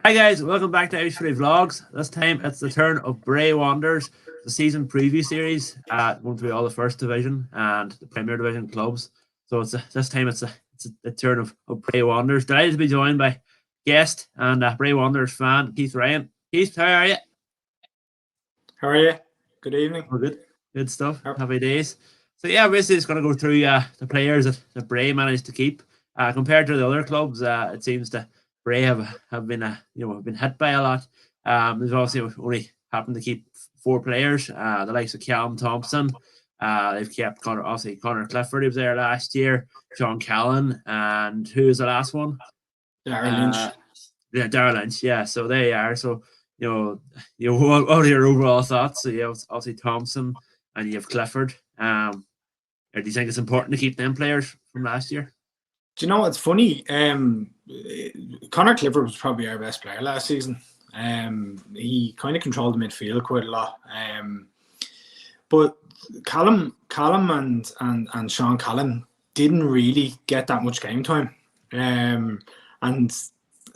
Hi guys, welcome back to Irish Footy Vlogs. This time it's the turn of Bray Wanderers, the season preview series, going through all the first division and the Premier Division clubs. So this time it's the turn of Bray Wanderers. Delighted to be joined by guest and Bray Wanderers fan Keith Ryan. Keith, how are you? How are you? Good evening. Oh, good stuff. Happy days. So yeah, basically just going to go through the players that Bray managed to keep. Compared to the other clubs, it seems that Bray have been have been hit by a lot. There's also only happened to keep 4 players. The likes of Callum Thompson. They've kept Connor Clifford, who was there last year. Sean Callan, and who is the last one? Darrell Lynch. Yeah, Darrell Lynch. Yeah, so they are. So what are your overall thoughts? So you have obviously Thompson and you have Clifford. Or do you think it's important to keep them players from last year? Do you know what's funny? Connor Clifford was probably our best player last season. He kind of controlled the midfield quite a lot. But Callum and Sean Callan didn't really get that much game time. And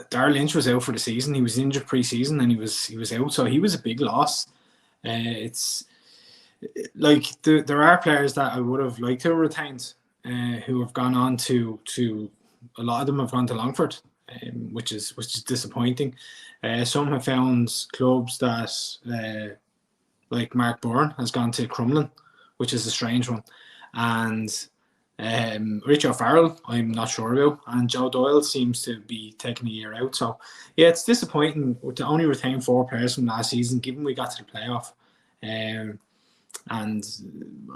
Darrell Lynch was out for the season. He was injured pre-season and he was out, so he was a big loss. It's like there are players that I would have liked to have retained, who have gone on to a lot of them have gone to Longford, which is disappointing. Some have found clubs that like Mark Bourne has gone to Crumlin, which is a strange one, and Richard Farrell I'm not sure about, and Joe Doyle seems to be taking a year out. So yeah, it's disappointing to only retain 4 players from last season, given we got to the playoff. And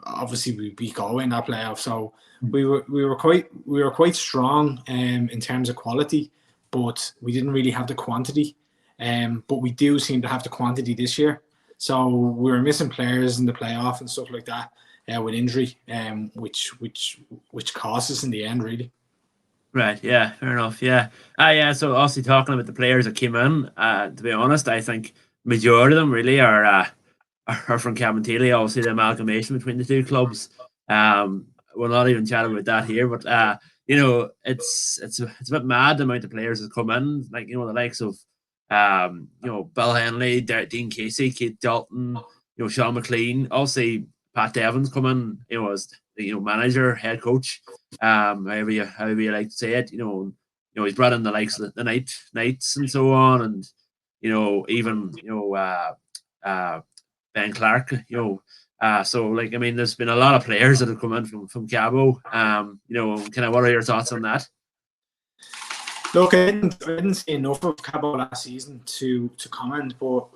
obviously we beat Galway in that playoff, so we were quite strong in terms of quality, but we didn't really have the quantity. But we do seem to have the quantity this year. So we were missing players in the playoff and stuff like that with injury, which cost us in the end, really. Right. Yeah. Fair enough. Yeah. Yeah. So obviously talking about the players that came in, to be honest, I think majority of them really are from Cabinteely. Obviously, the amalgamation between the two clubs. We're not even chatting about that here, but it's a bit mad the amount of players that come in, like the likes of Bill Henley, Dean Casey, Keith Dalton, Sean McLean. Obviously, Pat Evans come in, as manager, head coach, however you like to say it. He's brought in the likes of the Knights and so on, and even Ben Clark, so there's been a lot of players that have come in from Cabo. Kind of, what are your thoughts on that? Look, I didn't see enough of Cabo last season to comment, but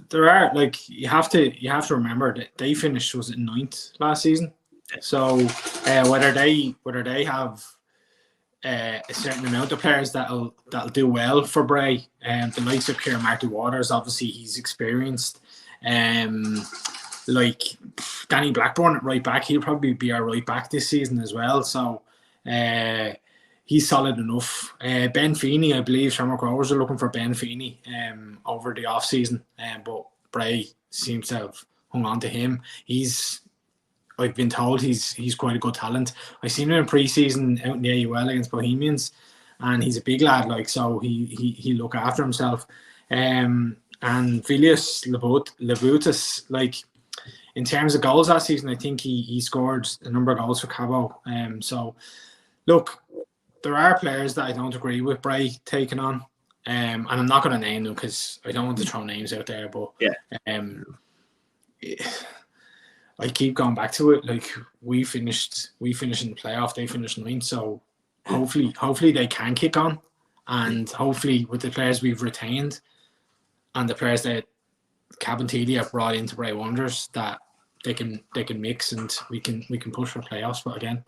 there are, you have to remember that they finished, was it 9th last season? So whether they have a certain amount of players that'll do well for Bray, the likes of Kieran Marty Waters, obviously he's experienced. Like Danny Blackburn at right back, he'll probably be our right back this season as well. So he's solid enough. Ben Feeney, I believe Shamrock Rovers are looking for Ben Feeney over the off season, but Bray seems to have hung on to him. I've been told he's quite a good talent. I seen him in pre-season out in the AUL against Bohemians, and he's a big lad. So he look after himself. And Vilius Lebutis, in terms of goals last season, I think he scored a number of goals for Cabo. So look, there are players that I don't agree with Bray taking on, and I'm not going to name them because I don't want to throw names out there. But I keep going back to it. We finished in the playoff, they finished 9th. So hopefully they can kick on, and hopefully with the players we've retained and the players that Cabinteely have brought into Bray Wanderers, that they can mix and we can push for playoffs. But again,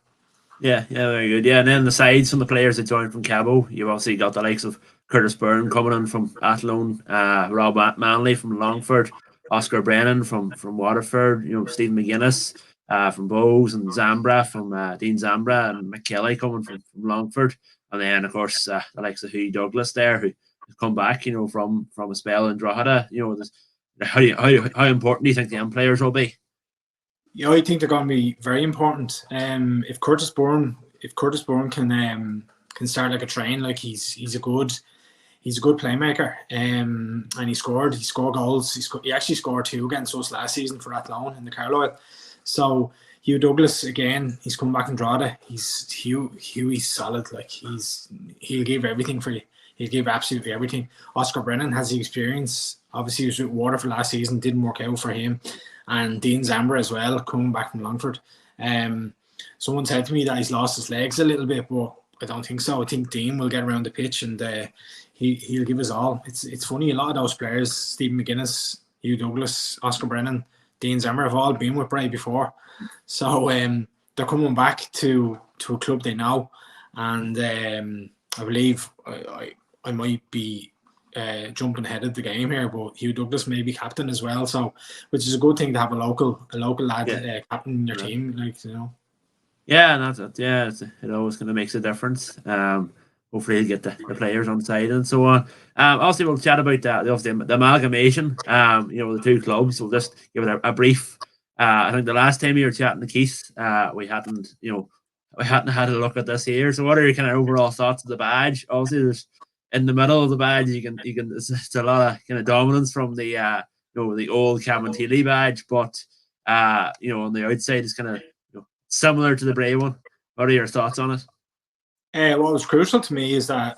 yeah, very good. Yeah, and then the sides from the players that joined from Cabo, you've obviously got the likes of Curtis Byrne coming in from Athlone, Rob Manley from Longford, Oscar Brennan from Waterford, Stephen McGuinness from Bows, and Zambra from Dean Zambra, and Mick Kelly coming from Longford, and then of course the likes of Hugh Douglas there, who come back, from a spell in Drogheda. How important do you think the young players will be? Yeah, I think they're going to be very important. If Curtis Byrne can start like a train, he's a good he's a good playmaker, and he scored goals. He actually scored 2 against us last season for Athlone in the Carlisle. So Hugh Douglas again, he's come back and Drogheda. Hughie's solid. Like he'll give everything for you. He'll give absolutely everything. Oscar Brennan has the experience. Obviously, he was with Waterford last season. Didn't work out for him. And Dean Zambra as well, coming back from Longford. Someone said to me that he's lost his legs a little bit, but I don't think so. I think Dean will get around the pitch and he'll give us all. It's funny, a lot of those players, Stephen McGuinness, Hugh Douglas, Oscar Brennan, Dean Zimmer, have all been with Bray before. So they're coming back to a club they know. And I believe I might be jumping ahead of the game here, but Hugh Douglas may be captain as well. So, which is a good thing to have a local lad captain in your team, like, you know. Yeah, and that's it. Yeah, it always kind of makes a difference. Hopefully, he'll get the players on side and so on. Also, we'll chat about the amalgamation. The 2 clubs. We'll just give it a brief. I think the last time we were chatting to Keith, we hadn't had a look at this here. So, what are your kind of overall thoughts of the badge? Obviously, there's in the middle of the badge, it's a lot of kind of dominance from the the old Cabinteely badge, but on the outside, it's kind of similar to the Bray one. What are your thoughts on it? What was crucial to me is that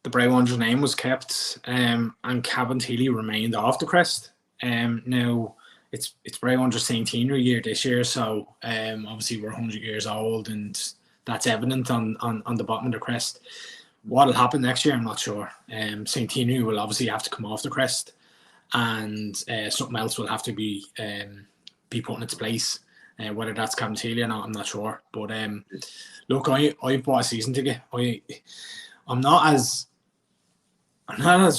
the Bray Wanderers name was kept, and Cabinteely remained off the crest. Now it's Bray Wanderers centenary year this year, so obviously we're 100 years old, and that's evident on the bottom of the crest. What'll happen next year, I'm not sure. Centenary will obviously have to come off the crest, and something else will have to be put in its place. Whether that's Cabinteely or not, I'm not sure. But look, I bought a season ticket. I'm not as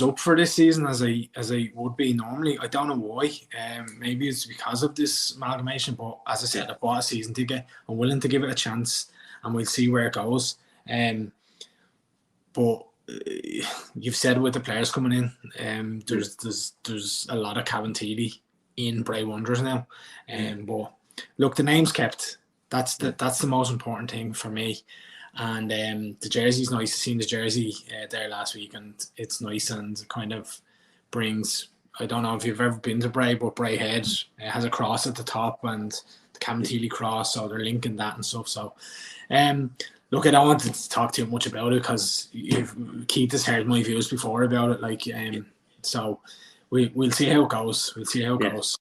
up for this season as I would be normally. I don't know why. Maybe it's because of this amalgamation. But as I said, I bought a season ticket. I'm willing to give it a chance, and we'll see where it goes. But you've said with the players coming in, there's a lot of Cabinteely in Bray Wanderers now. But look, the name's kept. That's the most important thing for me. And the jersey's nice. I've seen the jersey there last week, and it's nice and kind of brings. I don't know if you've ever been to Bray, but Bray Head has a cross at the top and the Cabinteely cross, so they're linking that and stuff. So, look, I don't want to talk too much about it because Keith has heard my views before about it. Like, so we'll see how it goes. We'll see how it goes.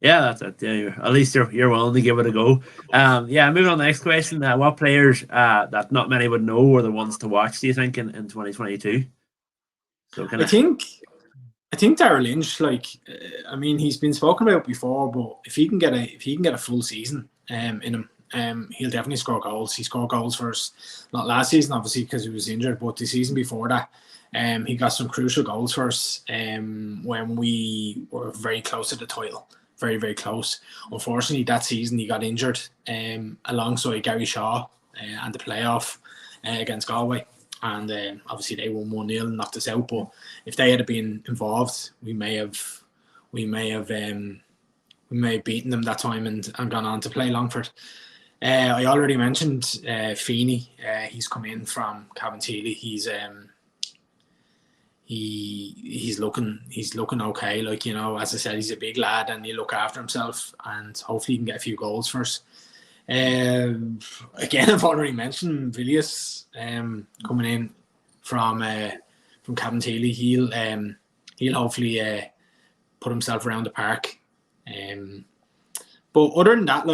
Yeah, that's it. Yeah, at least you're willing to give it a go. Moving on to the next question. What players that not many would know are the ones to watch, do you think, in 2022? So I think Darrell Lynch, he's been spoken about before, but if he can get a full season in him, he'll definitely score goals. He scored goals for us, not last season, obviously, because he was injured, but the season before that, he got some crucial goals for us when we were very close to the title. Very, very close. Unfortunately, that season he got injured alongside Gary Shaw and the playoff against Galway. And obviously they won 1-0 and knocked us out. But if they had been involved, we may have beaten them that time and gone on to play Longford. I already mentioned Feeney. He's come in from Cabinteely. He's looking okay. Like, as I said, he's a big lad and he'll look after himself, and hopefully he can get a few goals for us. Again, I've already mentioned Villiers coming in from Cabinteely. He'll hopefully put himself around the park. But other than that,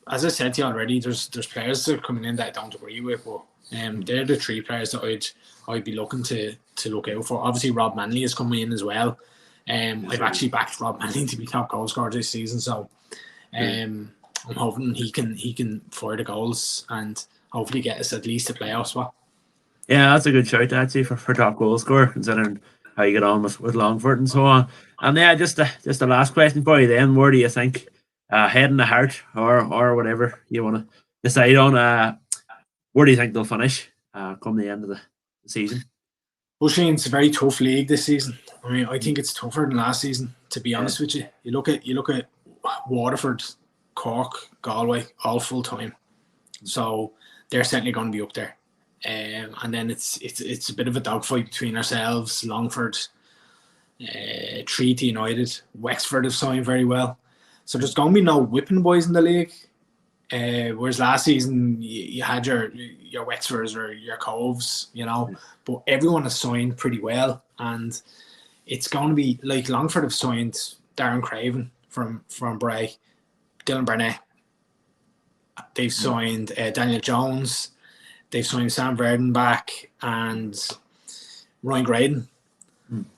as I said to you already, there's players that are coming in that I don't agree with, but they're the 3 players that I'd be looking to look out for. Obviously, Rob Manley is coming in as well. I've actually backed Rob Manley to be top goal scorer this season, so I'm hoping he can fire the goals and hopefully get us at least a playoff spot. Yeah, that's a good shout actually for top goal scorer, considering how you get on with Longford and so on. And just the last question for you then. Where do you think, head and the heart or whatever you want to decide on, where do you think they'll finish come the end of the season? Well, Shane, it's a very tough league this season. I think it's tougher than last season, to be honest with you. You look at Waterford, Cork, Galway, all full time. So they're certainly going to be up there. and then it's a bit of a dogfight between ourselves, Longford, Treaty United, Wexford have signed very well. So there's going to be no whipping boys in the league. Whereas last season you had your Wexfords or your Coves, you know, but everyone has signed pretty well, and it's going to be like Longford have signed Darren Craven from Bray, Dylan Burnett. They've signed Daniel Jones. They've signed Sam Verdon back and Ryan Graydon.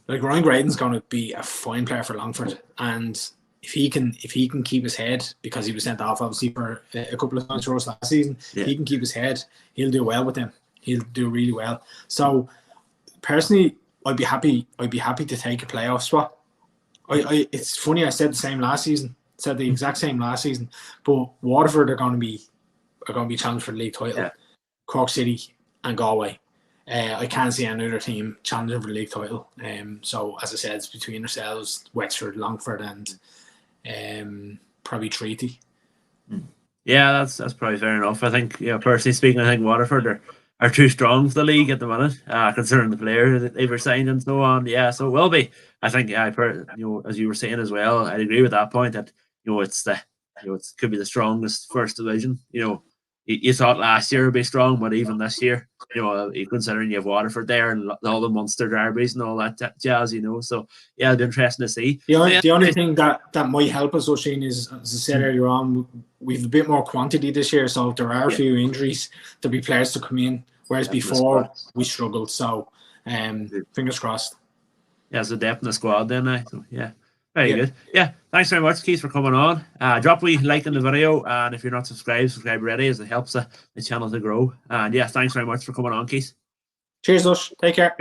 Like Ryan Graydon's going to be a fine player for Longford, and if he can keep his head, because he was sent off obviously for a couple of times for us last season, if he can keep his head, he'll do well with them. He'll do really well. So personally, I'd be happy to take a playoff spot. It's funny, I said the same last season. Said the exact same last season. But Waterford are going to be challenged for the league title. Yeah. Cork City and Galway. I can't see any other team challenging for the league title. So as I said, it's between ourselves, Wexford, Longford, and probably Treaty. Yeah, that's probably fair enough. I think, personally speaking, I think Waterford are too strong for the league at the minute, considering the players that they've signed and so on. Yeah, so it will be. I think, as you were saying as well, I'd agree with that point that it's it could be the strongest first division. You thought last year would be strong, but even this year, considering you have Waterford there and all the Munster derbies and all that jazz, so yeah, it'll be interesting to see. The only thing that might help us, Oisin, is, as I said earlier on, we've a bit more quantity this year, so if there are a few injuries, there'll be players to come in, whereas before we struggled. So fingers crossed. Yeah, so depth in the squad then. So yeah. Very good. Yeah, thanks very much, Keith, for coming on. Drop a like in the video, and if you're not subscribed already, as it helps the channel to grow. And yeah, thanks very much for coming on, Keith. Cheers, Lush. Take care.